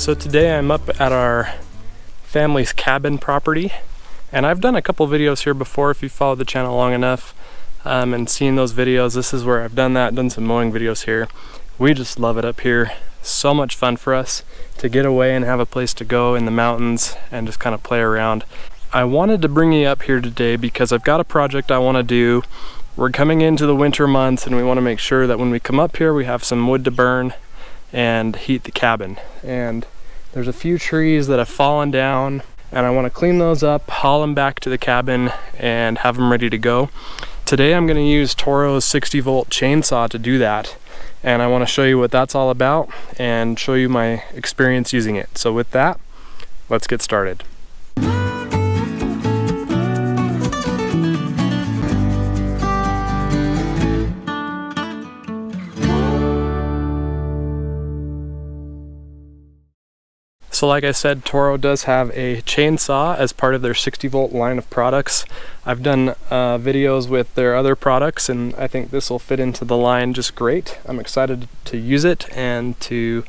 So today I'm up at our family's cabin property, and I've done a couple videos here before if you followed the channel long enough and seen those videos. This is where I've done some mowing videos here. We just love it up here. So much fun for us to get away and have a place to go in the mountains and just kind of play around. I wanted to bring you up here today because I've got a project I want to do. We're coming into the winter months and we want to make sure that when we come up here we have some wood to burn and heat the cabin. And there's a few trees that have fallen down and I want to clean those up, haul them back to the cabin and have them ready to go. Today I'm going to use Toro's 60-volt chainsaw to do that, and I want to show you what that's all about and show you my experience using it. So with that, let's get started. So like I said, Toro does have a chainsaw as part of their 60-volt line of products. I've done videos with their other products and I think this will fit into the line just great. I'm excited to use it and to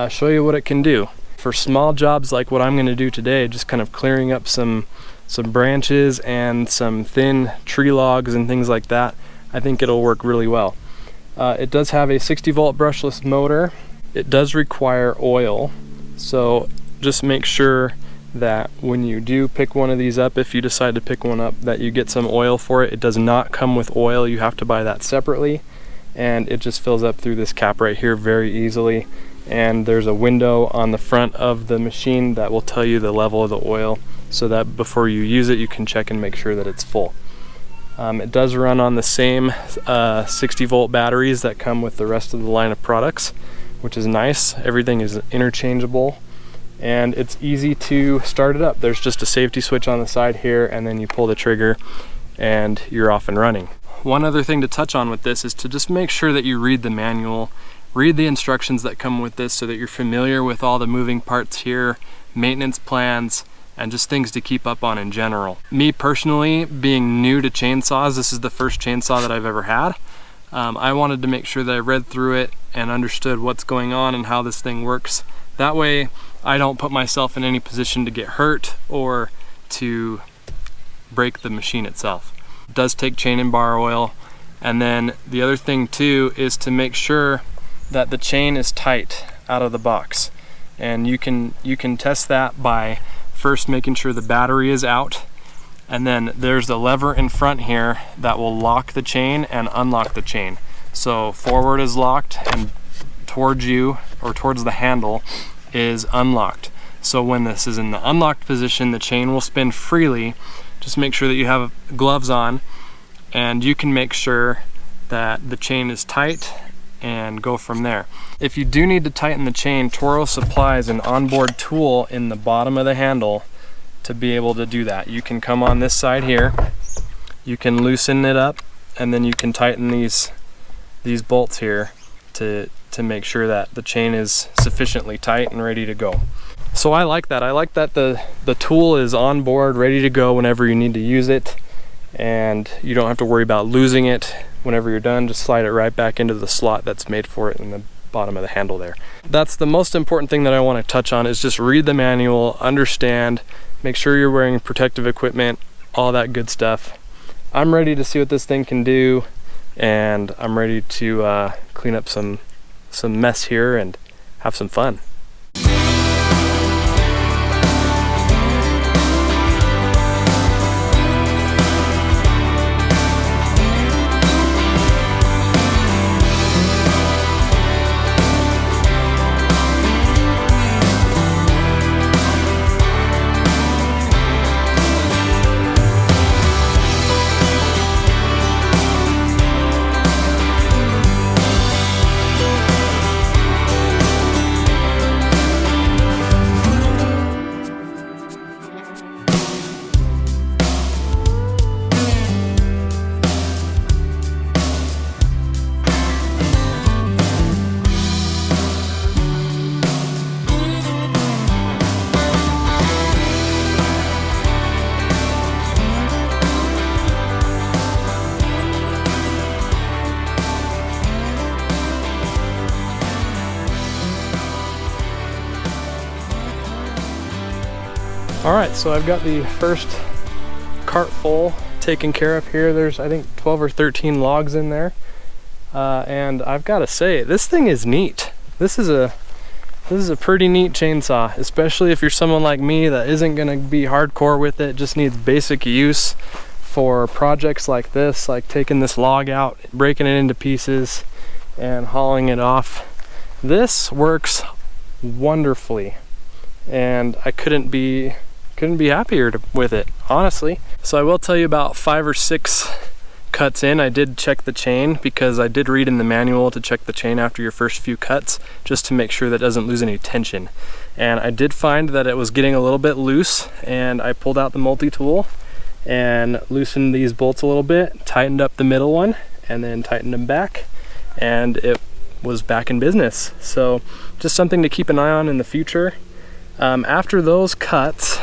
show you what it can do. For small jobs like what I'm going to do today, just kind of clearing up some branches and some thin tree logs and things like that, I think it'll work really well. It does have a 60-volt brushless motor. It does require oil. So just make sure that when you do pick one of these up, if you decide to pick one up, that you get some oil for it. It does not come with oil. You have to buy that separately, and it just fills up through this cap right here very easily. And there's a window on the front of the machine that will tell you the level of the oil so that before you use it you can check and make sure that it's full. It does run on the same 60-volt batteries that come with the rest of the line of products, which is nice. Everything is interchangeable and it's easy to start it up. There's just a safety switch on the side here and then you pull the trigger and you're off and running. One other thing to touch on with this is to just make sure that you read the manual, read the instructions that come with this so that you're familiar with all the moving parts here, maintenance plans, and just things to keep up on in general. Me personally, being new to chainsaws, this is the first chainsaw that I've ever had. I wanted to make sure that I read through it and understood what's going on and how this thing works. That way I don't put myself in any position to get hurt or to break the machine itself. It does take chain and bar oil, and then the other thing too is to make sure that the chain is tight out of the box. And you can test that by first making sure the battery is out, and then there's a lever in front here that will lock the chain and unlock the chain. So forward is locked and towards you or towards the handle is unlocked. So when this is in the unlocked position, the chain will spin freely. Just make sure that you have gloves on and you can make sure that the chain is tight and go from there. If you do need to tighten the chain, Toro supplies an onboard tool in the bottom of the handle to be able to do that. You can come on this side here, you can loosen it up, and then you can tighten these bolts here to make sure that the chain is sufficiently tight and ready to go. So I like that. I like that the tool is on board, ready to go whenever you need to use it, and you don't have to worry about losing it. Whenever you're done, just slide it right back into the slot that's made for it in the bottom of the handle there. That's the most important thing that I want to touch on, is just read the manual, understand, make sure you're wearing protective equipment, all that good stuff. I'm ready to see what this thing can do, and I'm ready to clean up some mess here and have some fun. Alright, so I've got the first cart full taken care of here. There's, I think, 12 or 13 logs in there. And I've got to say, this thing is neat. This is a pretty neat chainsaw, especially if you're someone like me that isn't going to be hardcore with it, just needs basic use for projects like this, like taking this log out, breaking it into pieces, and hauling it off. This works wonderfully, and I couldn't be happier with it, honestly. So I will tell you, about 5 or 6 cuts in, I did check the chain, because I did read in the manual to check the chain after your first few cuts, just to make sure that it doesn't lose any tension. And I did find that it was getting a little bit loose, and I pulled out the multi-tool and loosened these bolts a little bit, tightened up the middle one, and then tightened them back, and it was back in business. So just something to keep an eye on in the future. After those cuts,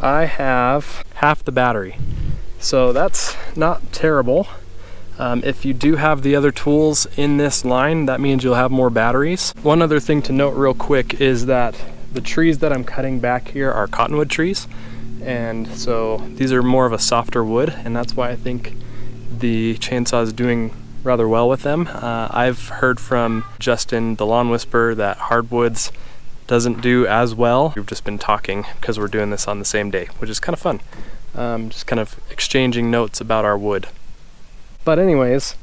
I have half the battery, so that's not terrible. If you do have the other tools in this line, that means you'll have more batteries. One other thing to note real quick is that the trees that I'm cutting back here are cottonwood trees, and so these are more of a softer wood, and that's why I think the chainsaw is doing rather well with them. I've heard from Justin, the lawn whisperer, that hardwoods doesn't do as well. We've just been talking because we're doing this on the same day, which is kind of fun. Just kind of exchanging notes about our wood. But anyways,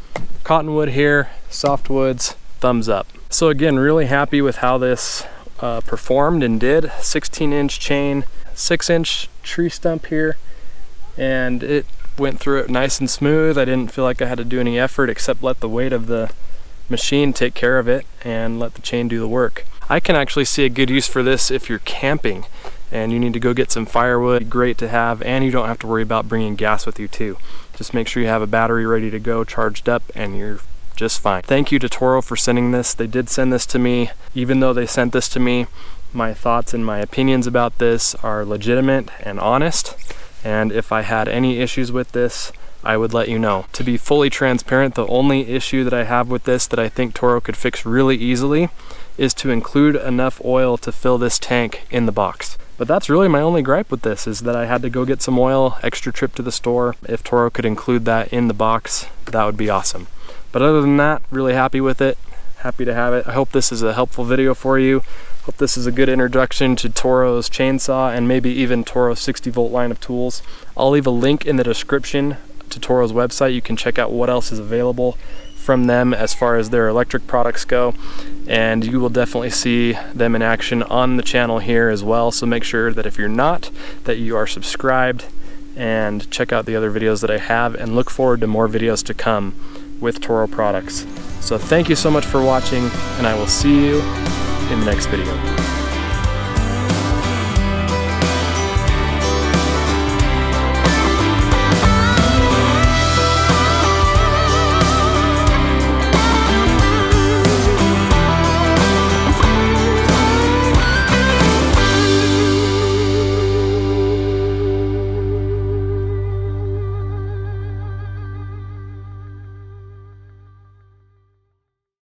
cottonwood here, softwoods, thumbs up. So again, really happy with how this performed and did. 16-inch chain, 6-inch tree stump here, and it went through it nice and smooth. I didn't feel like I had to do any effort except let the weight of the machine take care of it and let the chain do the work. I can actually see a good use for this if you're camping and you need to go get some firewood. Great to have, and you don't have to worry about bringing gas with you too. Just make sure you have a battery ready to go, charged up, and you're just fine. Thank you to Toro for sending this. They did send this to me. Even though they sent this to me, my thoughts and my opinions about this are legitimate and honest, and if I had any issues with this, I would let you know. To be fully transparent, the only issue that I have with this that I think Toro could fix really easily is to include enough oil to fill this tank in the box. But that's really my only gripe with this, is that I had to go get some oil, extra trip to the store. If Toro could include that in the box, that would be awesome. But other than that, really happy with it. Happy to have it. I hope this is a helpful video for you. Hope this is a good introduction to Toro's chainsaw and maybe even Toro's 60-volt line of tools. I'll leave a link in the description to Toro's website. You can check out what else is available from them as far as their electric products go, and you will definitely see them in action on the channel here as well. So make sure that if you're not, that you are subscribed, and check out the other videos that I have, and look forward to more videos to come with Toro products. So thank you so much for watching, and I will see you in the next video.